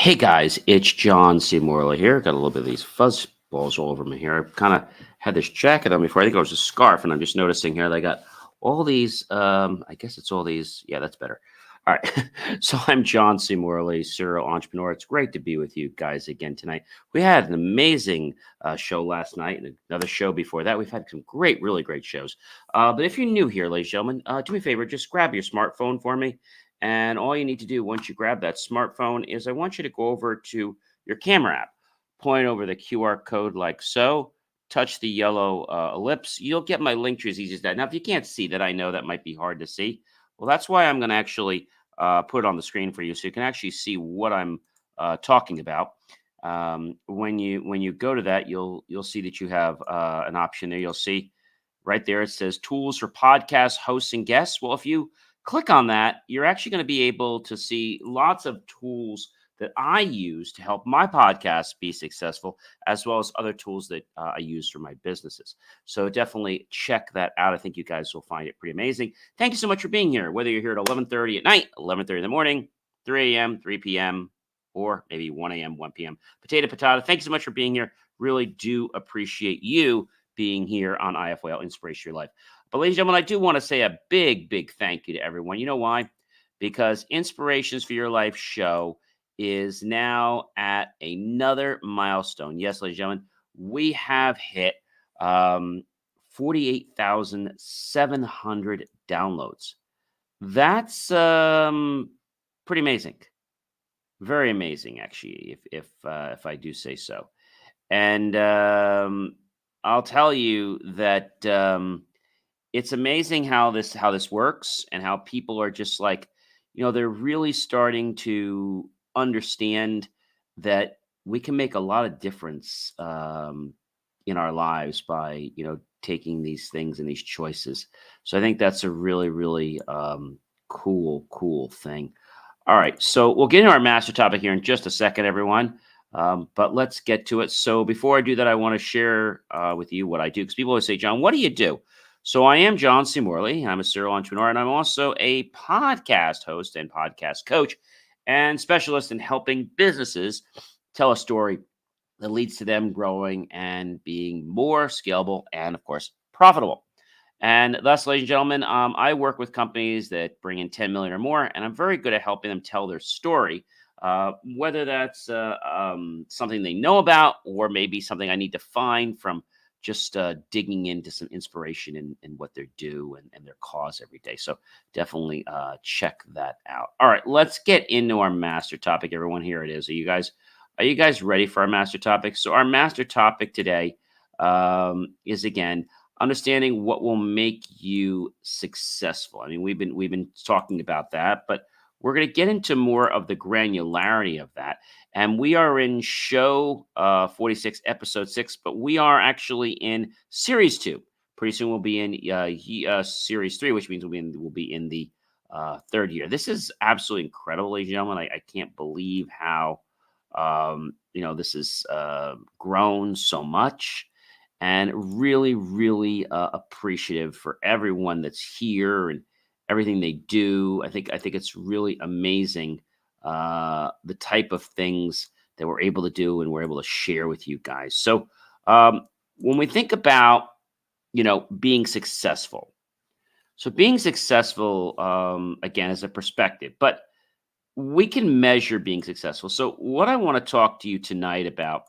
Hey guys, it's John C. Morley here. Got a little bit of these fuzz balls all over me here. I kind of had this jacket on before. I think it was a scarf, and I'm just noticing here they got all these. I guess it's all these. Yeah, that's better. All right. So I'm John C. Morley, serial entrepreneur. It's great to be with you guys again tonight. We had an amazing show last night and another show before that. We've had some great, really great shows. But if you're new here, ladies and gentlemen, do me a favor, just grab your smartphone for me. And all you need to do once you grab that smartphone is I want you to go over to your camera app, point over the QR code like so, touch the yellow ellipse. You'll get my link tree as easy as that. Now, if you can't see that, I know that might be hard to see. Well, that's why I'm going to actually put it on the screen for you so you can actually see what I'm talking about. When you go to that, you'll see that you have an option there. You'll see right there it says tools for podcast hosts and guests. Well, if you click on that, you're actually going to be able to see lots of tools that I use to help my podcast be successful, as well as other tools that I use for my businesses. So definitely check that out. I think you guys will find it pretty amazing. Thank you so much for being here, whether you're here at 11:30 at night, 11:30 in the morning, 3 a.m., 3 p.m., or maybe 1 a.m., 1 p.m. Potato. Thank you so much for being here. Really do appreciate you being here on IFYL Inspiration Your Life. But ladies and gentlemen, I do want to say a big, big thank you to everyone. You know why? Because Inspirations for Your Life show is now at another milestone. Yes, ladies and gentlemen, we have hit 48,700 downloads. That's pretty amazing. Very amazing, actually, if I do say so. And I'll tell you that it's amazing how this works and how people are just like, they're really starting to understand that we can make a lot of difference in our lives by taking these things and these choices. So I think that's a really really cool thing. All right, so we'll get into our master topic here in just a second, everyone. But let's get to it. So before I do that, I want to share with you what I do, because people always say, John, what do you do? So I am John C. Morley. I'm a serial entrepreneur, and I'm also a podcast host and podcast coach and specialist in helping businesses tell a story that leads to them growing and being more scalable and, of course, profitable. And thus, ladies and gentlemen, I work with companies that bring in 10 million or more, and I'm very good at helping them tell their story, whether that's something they know about or maybe something I need to find from just digging into some inspiration in what they do and their cause every day. So definitely check that out. All right, let's get into our master topic, everyone. Here it is. Are you guys ready for our master topic? So our master topic today is, again, understanding what will make you successful. I mean, we've been talking about that, but we're going to get into more of the granularity of that. And we are in show 46, episode 6, but we are actually in series 2. Pretty soon we'll be in series 3, which means we'll be in the third year. This is absolutely incredible, ladies and gentlemen. I can't believe how this has grown so much, and really, really appreciative for everyone that's here and everything they do. I think it's really amazing the type of things that we're able to do and we're able to share with you guys. So when we think about being successful, so being successful again is a perspective, but we can measure being successful. So what I want to talk to you tonight about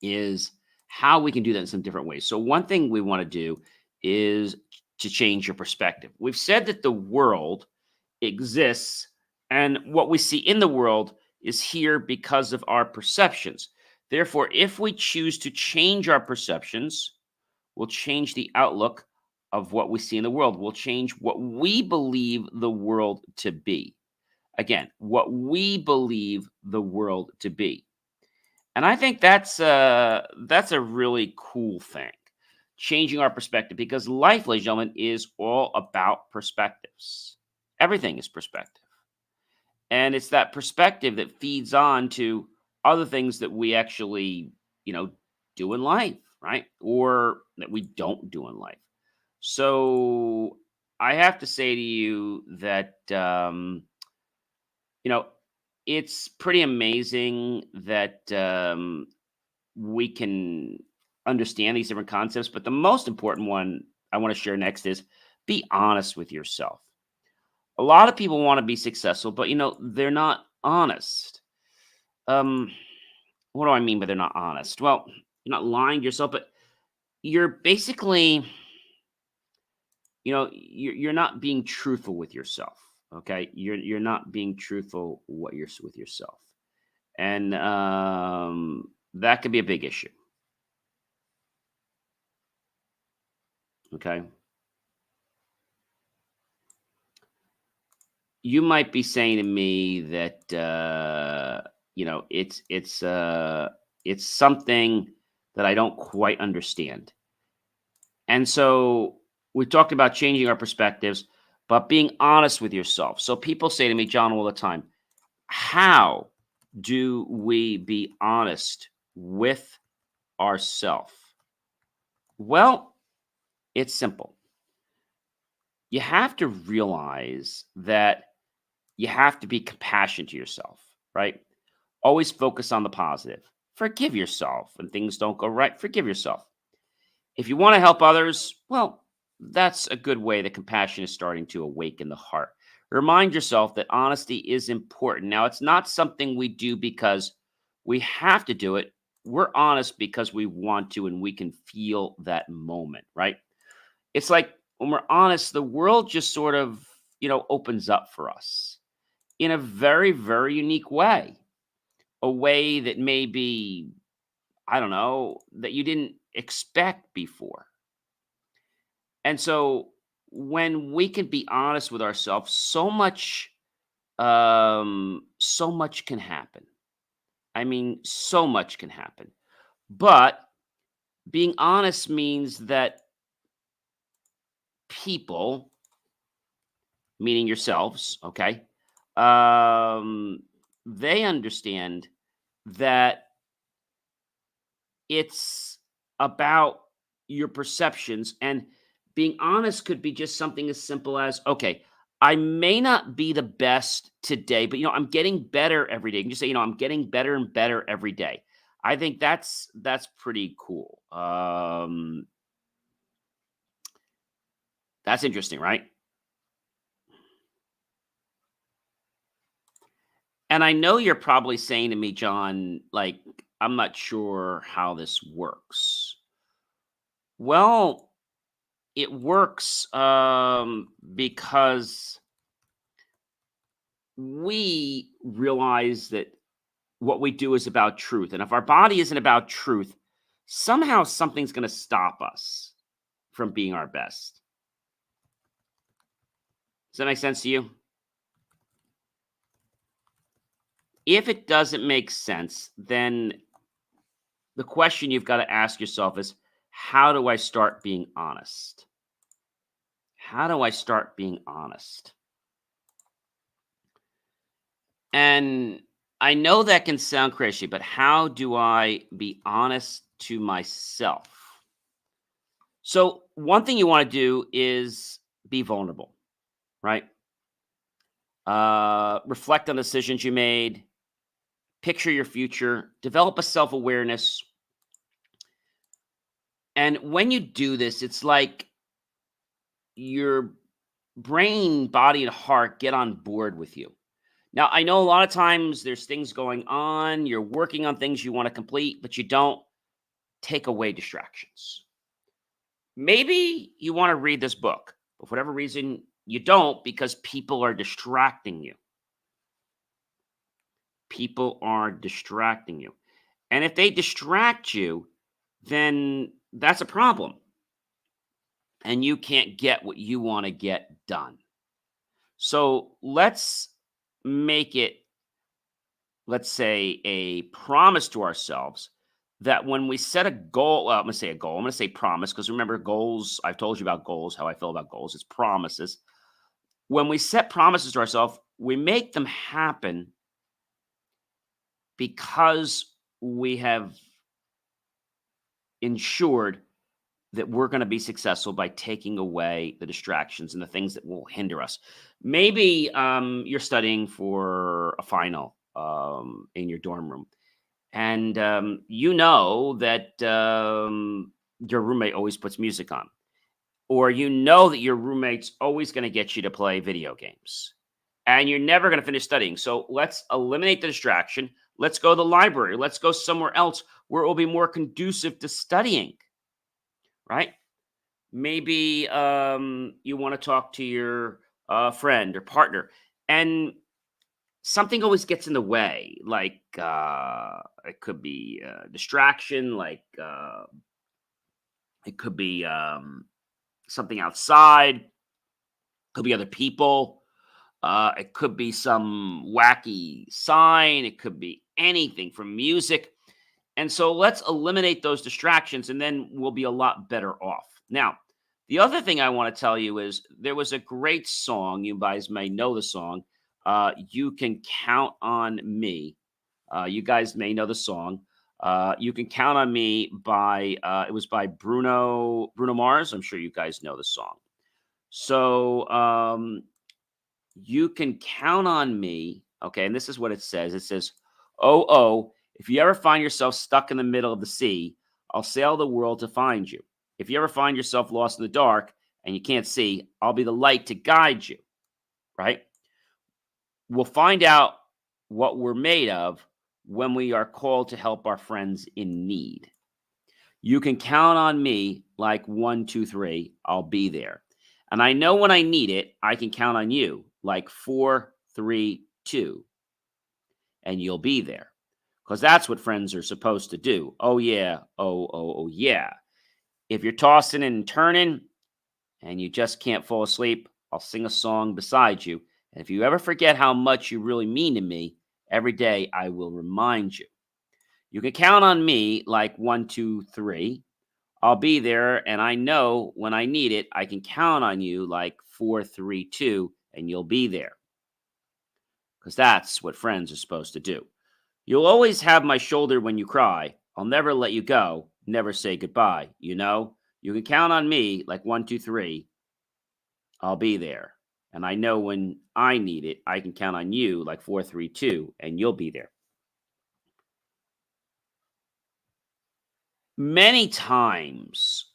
is how we can do that in some different ways. So one thing we want to do is to change your perspective. We've said that the world exists, and what we see in the world is here because of our perceptions. Therefore, if we choose to change our perceptions, we'll change the outlook of what we see in the world. We'll change what we believe the world to be. Again, what we believe the world to be. And I think that's a really cool thing, changing our perspective, because life, ladies and gentlemen, is all about perspectives. Everything is perspective. And it's that perspective that feeds on to other things that we actually, you know, do in life, right? Or that we don't do in life. So I have to say to you that, you know, it's pretty amazing that we can understand these different concepts. But the most important one I want to share next is be honest with yourself. A lot of people want to be successful, but they're not honest. Um, what do I mean by they're not honest? Well, you're not lying to yourself, but you're basically, you're not being truthful with yourself. Okay, you're not being truthful with yourself, and that could be a big issue. Okay, you might be saying to me that it's something that I don't quite understand. And so we talked about changing our perspectives, but being honest with yourself. So people say to me, John, all the time, how do we be honest with ourselves? Well, it's simple. You have to realize that you have to be compassionate to yourself, right? Always focus on the positive. Forgive yourself when things don't go right. Forgive yourself. If you want to help others, well, that's a good way that compassion is starting to awaken the heart. Remind yourself that honesty is important. Now, it's not something we do because we have to do it. We're honest because we want to and we can feel that moment, right? It's like when we're honest, the world just sort of, opens up for us in a very, very unique way. A way that maybe, I don't know, that you didn't expect before. And so when we can be honest with ourselves, so much can happen. I mean, so much can happen. But being honest means that people, meaning yourselves, okay, um, they understand that it's about your perceptions, and being honest could be just something as simple as, okay, I may not be the best today, but I'm getting better every day. You can just say, I'm getting better and better every day. I think that's pretty cool. That's interesting, right? And I know you're probably saying to me, John, like, I'm not sure how this works. Well, it works because we realize that what we do is about truth. And if our body isn't about truth, somehow something's going to stop us from being our best. Does that make sense to you? If it doesn't make sense, then the question you've got to ask yourself is, how do I start being honest? How do I start being honest? And I know that can sound crazy, but how do I be honest to myself? So, one thing you want to do is be vulnerable, right? Reflect on decisions you made, picture your future, develop a self awareness. And when you do this, it's like your brain, body, and heart get on board with you. Now, I know a lot of times there's things going on, you're working on things you want to complete, but you don't take away distractions. Maybe you want to read this book, but for whatever reason, you don't because people are distracting you. People are distracting you. And if they distract you, then that's a problem. And you can't get what you want to get done. So let's make it, let's say, a promise to ourselves that when we set a goal, I'm going to say a goal, I'm going to say promise, because remember, goals, I've told you about goals, how I feel about goals, it's promises. When we set promises to ourselves, we make them happen because we have ensured that we're going to be successful by taking away the distractions and the things that will hinder us. Maybe you're studying for a final in your dorm room. And you know that your roommate always puts music on, or you know that your roommate's always going to get you to play video games, and you're never going to finish studying. So let's eliminate the distraction. Let's go to the library. Let's go somewhere else where it will be more conducive to studying, right? Maybe you want to talk to your friend or partner, and something always gets in the way. Like it could be distraction, like it could be something outside, could be other people, it could be some wacky sign, it could be anything from music. And so let's eliminate those distractions, and then we'll be a lot better off. Now, the other thing I want to tell you is there was a great song. You guys may know the song. You Can Count on Me. You guys may know the song. You Can Count on Me by it was by Bruno Mars. I'm sure you guys know the song. So you can count on me. Okay, and this is what it says. It says, "Oh, oh, if you ever find yourself stuck in the middle of the sea, I'll sail the world to find you. If you ever find yourself lost in the dark and you can't see, I'll be the light to guide you." Right? We'll find out what we're made of when we are called to help our friends in need. You can count on me like 1, 2, 3. I'll be there. And I know when I need it, I can count on you like 4, 3, 2, and you'll be there. Because that's what friends are supposed to do. Oh, yeah. Oh, yeah. If you're tossing and turning and you just can't fall asleep, I'll sing a song beside you. And if you ever forget how much you really mean to me, every day I will remind you. You can count on me like 1, 2, 3. I'll be there, and I know when I need it, I can count on you like 4, 3, 2, and you'll be there. Because that's what friends are supposed to do. You'll always have my shoulder when you cry. I'll never let you go. Never say goodbye. You know, you can count on me like 1, 2, 3. I'll be there. And I know when I need it, I can count on you like 4, 3, 2, and you'll be there. Many times,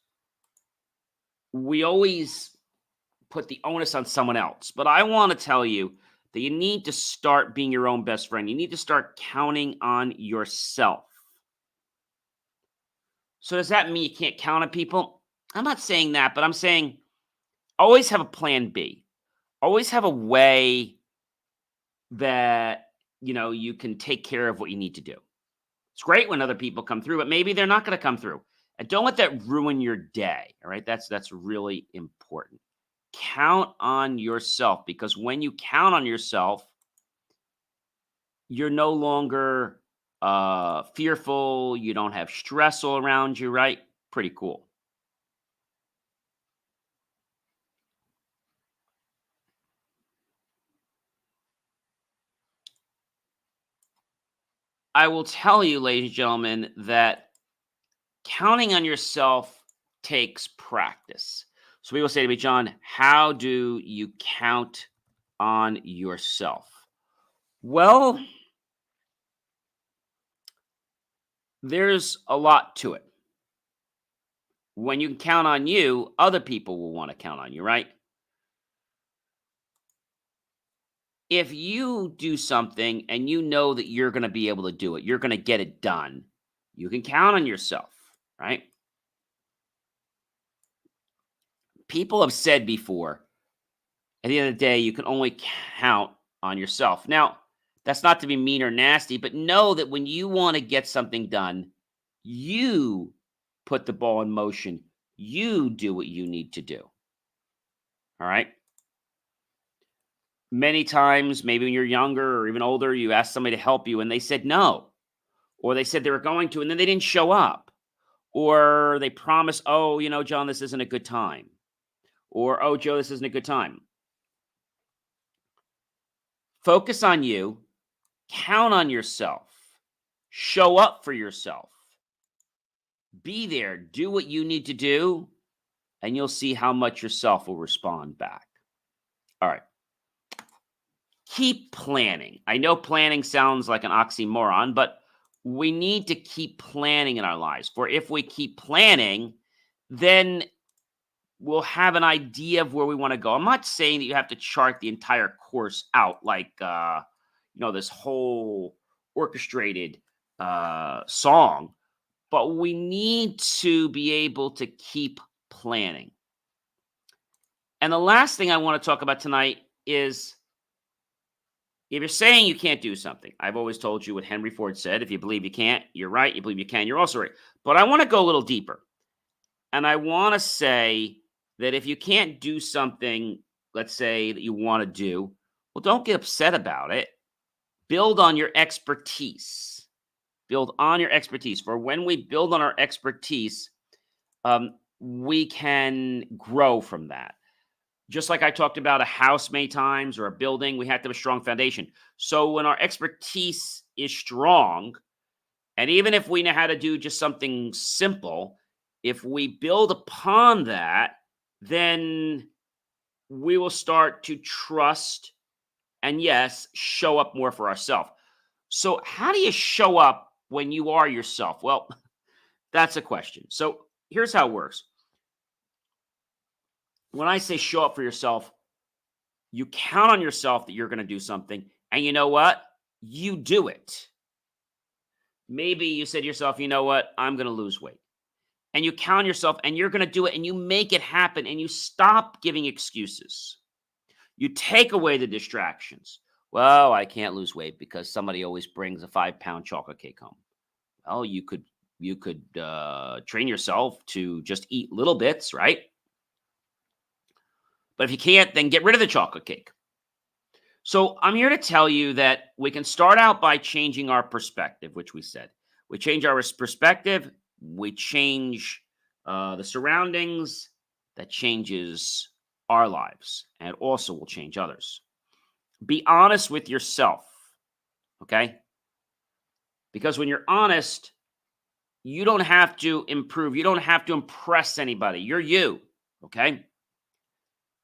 we always put the onus on someone else. But I want to tell you that you need to start being your own best friend. You need to start counting on yourself. So, does that mean you can't count on people? I'm not saying that, but I'm saying always have a plan B. Always have a way that you can take care of what you need to do. It's great when other people come through, but maybe they're not going to come through. And don't let that ruin your day. All right. That's really important. Count on yourself, because when you count on yourself, you're no longer fearful. You don't have stress all around you, right? Pretty cool. I will tell you, ladies and gentlemen, that counting on yourself takes practice. So people say to me, John, how do you count on yourself? Well, there's a lot to it. When you can count on you, other people will want to count on you, right? If you do something and you know that you're going to be able to do it, you're going to get it done, you can count on yourself, right? People have said before, at the end of the day, you can only count on yourself. Now, that's not to be mean or nasty, but know that when you want to get something done, you put the ball in motion. You do what you need to do. All right. Many times, maybe when you're younger or even older, you ask somebody to help you and they said no, or they said they were going to and then they didn't show up, or they promised, oh, John, this isn't a good time, or oh, Joe, this isn't a good time. Focus on you, count on yourself, show up for yourself, be there, do what you need to do, and you'll see how much yourself will respond back. All right. keep planning. I know planning sounds like an oxymoron, but we need to keep planning in our lives. For if we keep planning, then we'll have an idea of where we want to go. I'm not saying that you have to chart the entire course out like this whole orchestrated song, but we need to be able to keep planning. And the last thing I want to talk about tonight is, if you're saying you can't do something, I've always told you what Henry Ford said: if you believe you can't, you're right. You believe you can, you're also right. But I want to go a little deeper. And I want to say that if you can't do something, let's say, that you want to do, well, don't get upset about it. Build on your expertise. Build on your expertise. For when we build on our expertise, we can grow from that. Just like I talked about a house many times, or a building, we have to have a strong foundation. So when our expertise is strong, and even if we know how to do just something simple, if we build upon that, then we will start to trust and, yes, show up more for ourselves. So how do you show up when you are yourself? Well, that's a question. So here's how it works. When I say show up for yourself, you count on yourself that you're going to do something, and you know what? You do it. Maybe you said to yourself, you know what? I'm going to lose weight. And you count on yourself, and you're going to do it, and you make it happen, and you stop giving excuses. You take away the distractions. Well, I can't lose weight because somebody always brings a 5-pound chocolate cake home. Well, you could train yourself to just eat little bits, right? But if you can't, then get rid of the chocolate cake. So I'm here to tell you that we can start out by changing our perspective, which we said. We change our perspective, we change the surroundings, that changes our lives, and it also will change others. Be honest with yourself, okay? Because when you're honest, you don't have to improve. You don't have to impress anybody. You're you, okay?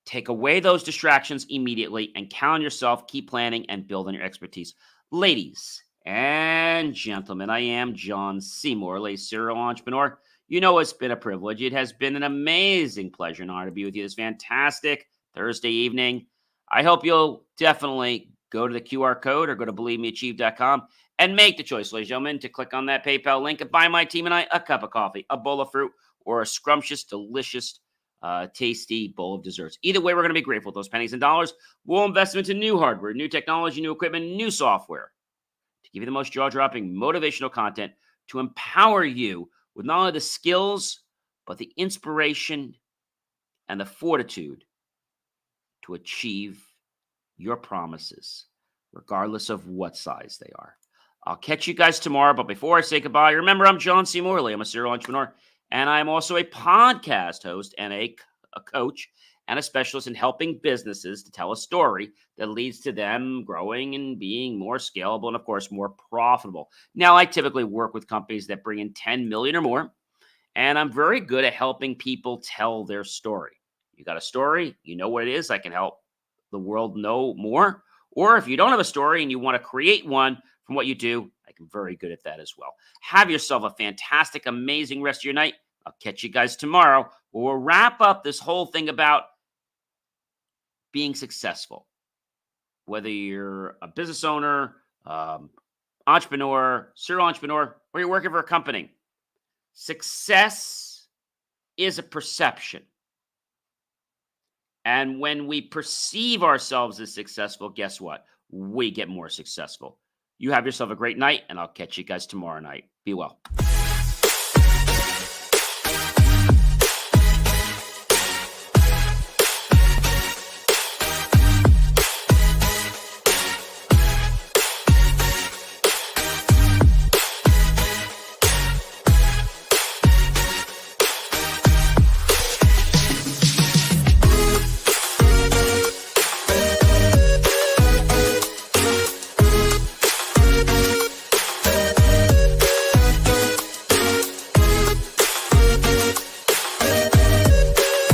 Take away those distractions immediately and count on yourself, keep planning, and build on your expertise. Ladies and gentlemen, I am John C. Morley, serial entrepreneur. You know, it's been a privilege. It has been an amazing pleasure and honor to be with you this fantastic Thursday evening. I hope you'll definitely go to the QR code or go to believemeachieve.com and make the choice, ladies and gentlemen, to click on that PayPal link and buy my team and I a cup of coffee, a bowl of fruit, or a scrumptious, delicious, tasty bowl of desserts. Either way, we're going to be grateful. Those pennies and dollars, we'll invest into new hardware, new technology, new equipment, new software to give you the most jaw-dropping motivational content to empower you with not only the skills, but the inspiration and the fortitude to achieve your promises, regardless of what size they are. I'll catch you guys tomorrow, but before I say goodbye, remember, I'm John C. Morley. I'm a serial entrepreneur, and I'm also a podcast host and a coach and a specialist in helping businesses to tell a story that leads to them growing and being more scalable and, of course, more profitable. Now, I typically work with companies that bring in 10 million or more, and I'm very good at helping people tell their story. You got a story, you know what it is, I can help the world know more. Or if you don't have a story and you want to create one from what you do, I'm very good at that as well. Have yourself a fantastic, amazing rest of your night. I'll catch you guys tomorrow. We'll wrap up this whole thing about being successful. Whether you're a business owner, entrepreneur, serial entrepreneur, or you're working for a company, success is a perception. And when we perceive ourselves as successful, guess what? We get more successful. You have yourself a great night, and I'll catch you guys tomorrow night. Be well.